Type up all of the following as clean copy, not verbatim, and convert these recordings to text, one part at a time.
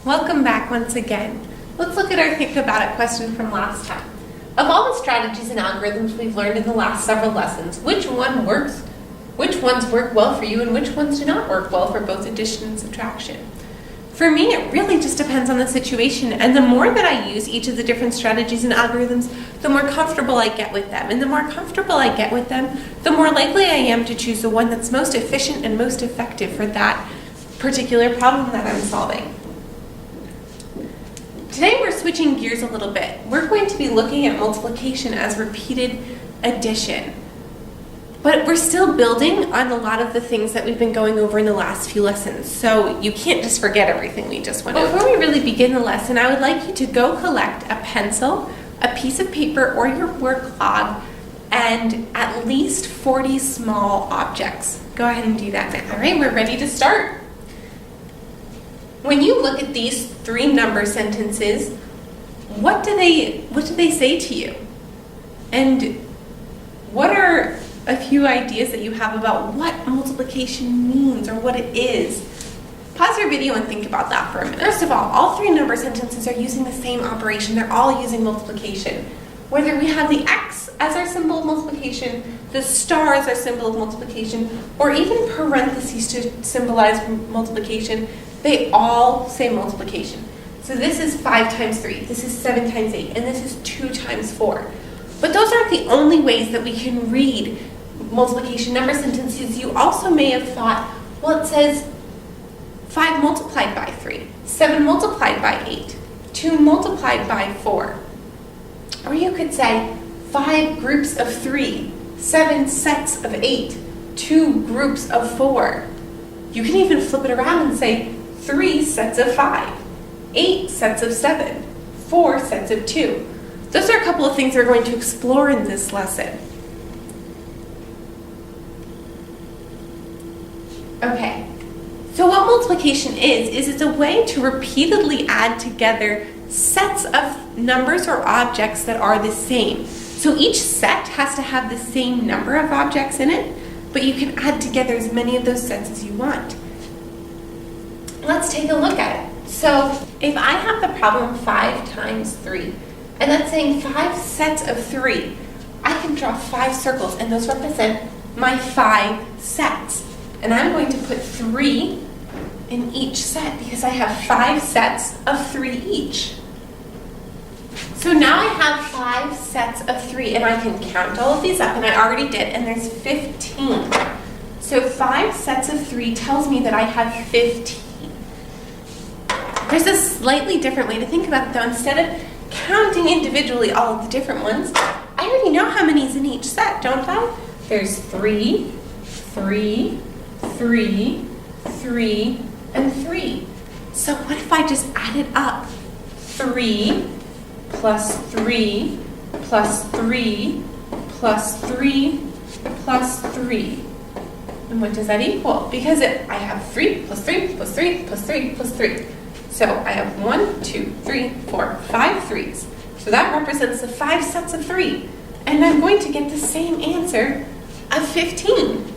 Welcome back once again. Let's look at our Think About It question from last time. Of all the strategies and algorithms we've learned in the last several lessons, which ones work well for you and which ones do not work well for both addition and subtraction? For me, it really just depends on the situation, and the more that I use each of the different strategies and algorithms, the more comfortable I get with them. And the more comfortable I get with them, the more likely I am to choose the one that's most efficient and most effective for that particular problem that I'm solving. Today we're switching gears a little bit. We're going to be looking at multiplication as repeated addition. But we're still building on a lot of the things that we've been going over in the last few lessons. So you can't just forget everything we just went over. Before we really begin the lesson, I would like you to go collect a pencil, a piece of paper, or your work log, and at least 40 small objects. Go ahead and do that now. All right, we're ready to start. When you look at these three number sentences, what do they say to you? And what are a few ideas that you have about what multiplication means or what it is? Pause your video and think about that for a minute. First of all three number sentences are using the same operation. They're all using multiplication. Whether we have the X as our symbol of multiplication, the star as our symbol of multiplication, or even parentheses to symbolize multiplication, they all say multiplication. So this is 5 times 3, this is 7 times 8, and this is 2 times 4. But those aren't the only ways that we can read multiplication number sentences. You also may have thought, well, it says 5 multiplied by 3, 7 multiplied by 8, 2 multiplied by 4. Or you could say 5 groups of 3, 7 sets of 8, 2 groups of 4. You can even flip it around and say 3 sets of 5, 8 sets of 7, 4 sets of 2. Those are a couple of things we're going to explore in this lesson. Okay, so what multiplication is it's a way to repeatedly add together sets of numbers or objects that are the same. So each set has to have the same number of objects in it, but you can add together as many of those sets as you want. Let's take a look at it. So if I have the problem 5 times 3, and that's saying 5 sets of 3, I can draw 5 circles, and those represent my 5 sets. And I'm going to put 3 in each set because I have 5 sets of 3 each. So now I have 5 sets of 3, and I can count all of these up, and I already did, and there's 15. So 5 sets of 3 tells me that I have 15. There's a slightly different way to think about it, though. Instead of counting individually all of the different ones, I already know how many is in each set, don't I? There's 3, 3, 3, 3, and 3. So what if I just added up 3 plus 3 plus 3 plus 3 plus 3? And what does that equal? Because I have 3 plus 3 plus 3 plus 3 plus 3. So I have 1, 2, 3, 4, 5 3s. So that represents the 5 sets of 3. And I'm going to get the same answer of 15.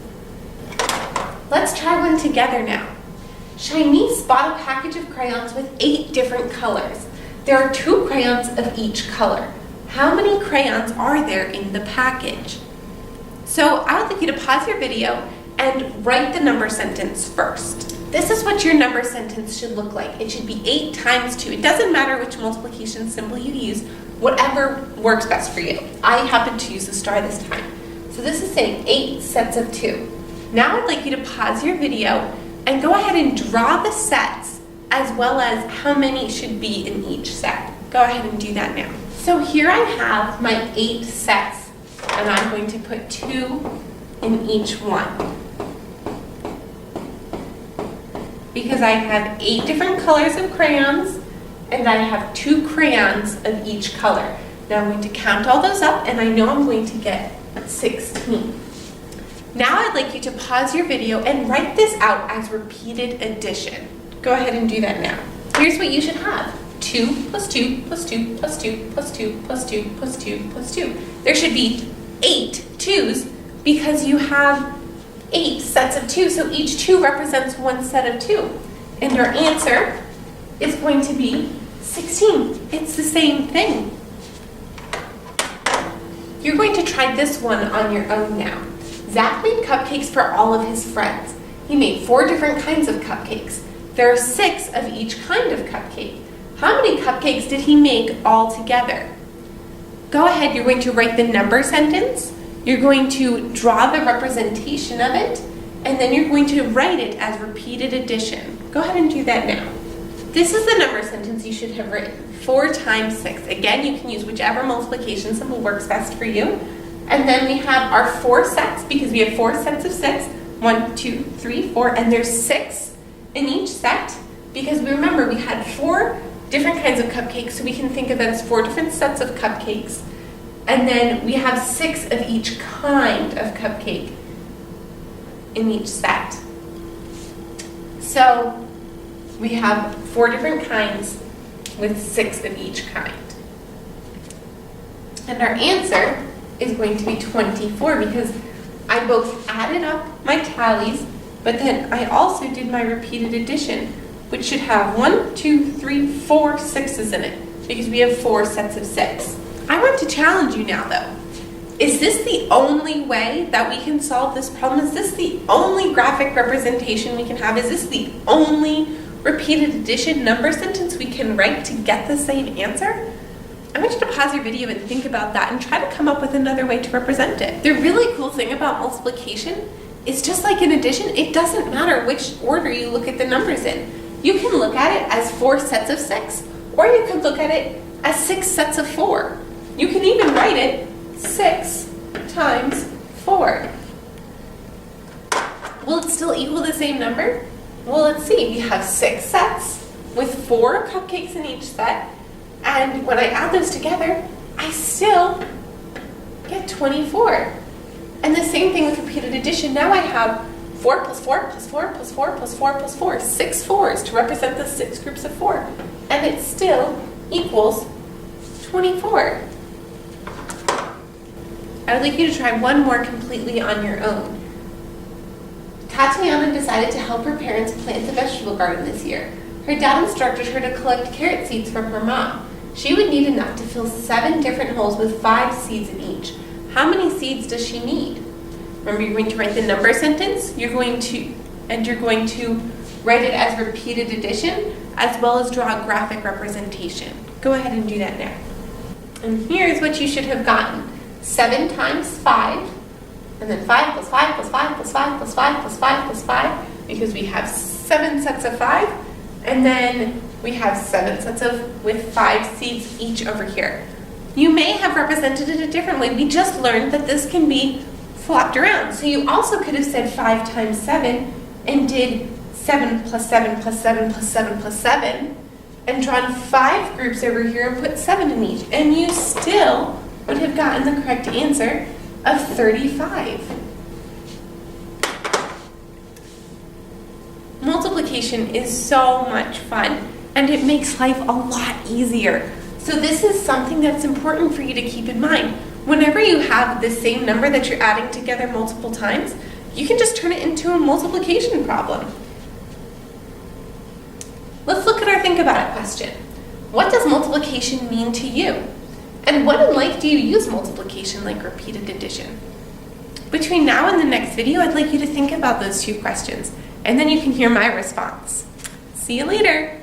Let's try one together now. Shanice bought a package of crayons with 8 different colors. There are 2 crayons of each color. How many crayons are there in the package? So I would like you to pause your video and write the number sentence first. This is what your number sentence should look like. It should be 8 times 2. It doesn't matter which multiplication symbol you use, whatever works best for you. I happen to use the star this time. So this is saying 8 sets of 2. Now I'd like you to pause your video and go ahead and draw the sets as well as how many should be in each set. Go ahead and do that now. So here I have my 8 sets, and I'm going to put 2 in each one. Because I have 8 different colors of crayons, and I have 2 crayons of each color. Now I'm going to count all those up, and I know I'm going to get 16. Now I'd like you to pause your video and write this out as repeated addition. Go ahead and do that now. Here's what you should have. 2 plus 2 plus 2 plus 2 plus 2 plus 2 plus 2 plus 2. There should be 8 2s because you have 8 sets of 2, so each 2 represents one set of 2. And our answer is going to be 16. It's the same thing. You're going to try this one on your own now. Zach made cupcakes for all of his friends. He made 4 different kinds of cupcakes. There are 6 of each kind of cupcake. How many cupcakes did he make all together? Go ahead, you're going to write the number sentence, you're going to draw the representation of it, and then you're going to write it as repeated addition. Go ahead and do that now. This is the number sentence you should have written. 4 times 6. Again, you can use whichever multiplication symbol works best for you. And then we have our 4 sets, because we have 4 sets of 6. 1, 2, 3, 4, and there's 6 in each set, because we remember we had 4 different kinds of cupcakes, so we can think of it as 4 different sets of cupcakes. And then we have 6 of each kind of cupcake in each set. So we have 4 different kinds with 6 of each kind. And our answer is going to be 24, because I both added up my tallies, but then I also did my repeated addition, which should have 1, 2, 3, 4 6s in it, because we have 4 sets of 6. I want to challenge you now, though. Is this the only way that we can solve this problem? Is this the only graphic representation we can have? Is this the only repeated addition number sentence we can write to get the same answer? I want you to pause your video and think about that and try to come up with another way to represent it. The really cool thing about multiplication is, just like in addition, it doesn't matter which order you look at the numbers in. You can look at it as 4 sets of 6, or you could look at it as 6 sets of 4. You can even write it 6 times 4. Will it still equal the same number? Well, let's see. We have 6 sets with 4 cupcakes in each set, and when I add those together, I still get 24. And the same thing with repeated addition. Now I have 4 plus 4 plus 4 plus 4 plus 4 plus 4. 6 4s to represent the 6 groups of 4. And it still equals 24. I would like you to try one more completely on your own. Tatiana decided to help her parents plant a vegetable garden this year. Her dad instructed her to collect carrot seeds from her mom. She would need enough to fill 7 different holes with 5 seeds in each. How many seeds does she need? Remember, you're going to write the number sentence, you're going to write it as repeated addition, as well as draw a graphic representation. Go ahead and do that now. And here's what you should have gotten. 7 times 5, and then 5 plus 5 plus 5 plus 5 plus 5 plus 5 plus 5, because we have 7 sets of 5, and then we have 7 sets of with 5 seeds each over here. You may have represented it a different way. We just learned that this can be flopped around. So you also could have said 5 times 7 and did 7 plus 7 plus 7 plus 7 plus 7 and drawn 5 groups over here and put 7 in each. And you still would have gotten the correct answer of 35. Multiplication is so much fun, and it makes life a lot easier. So this is something that's important for you to keep in mind. Whenever you have the same number that you're adding together multiple times, you can just turn it into a multiplication problem. Let's look at our think about it question. What does multiplication mean to you? And when in life do you use multiplication like repeated addition? Between now and the next video, I'd like you to think about those 2 questions, and then you can hear my response. See you later.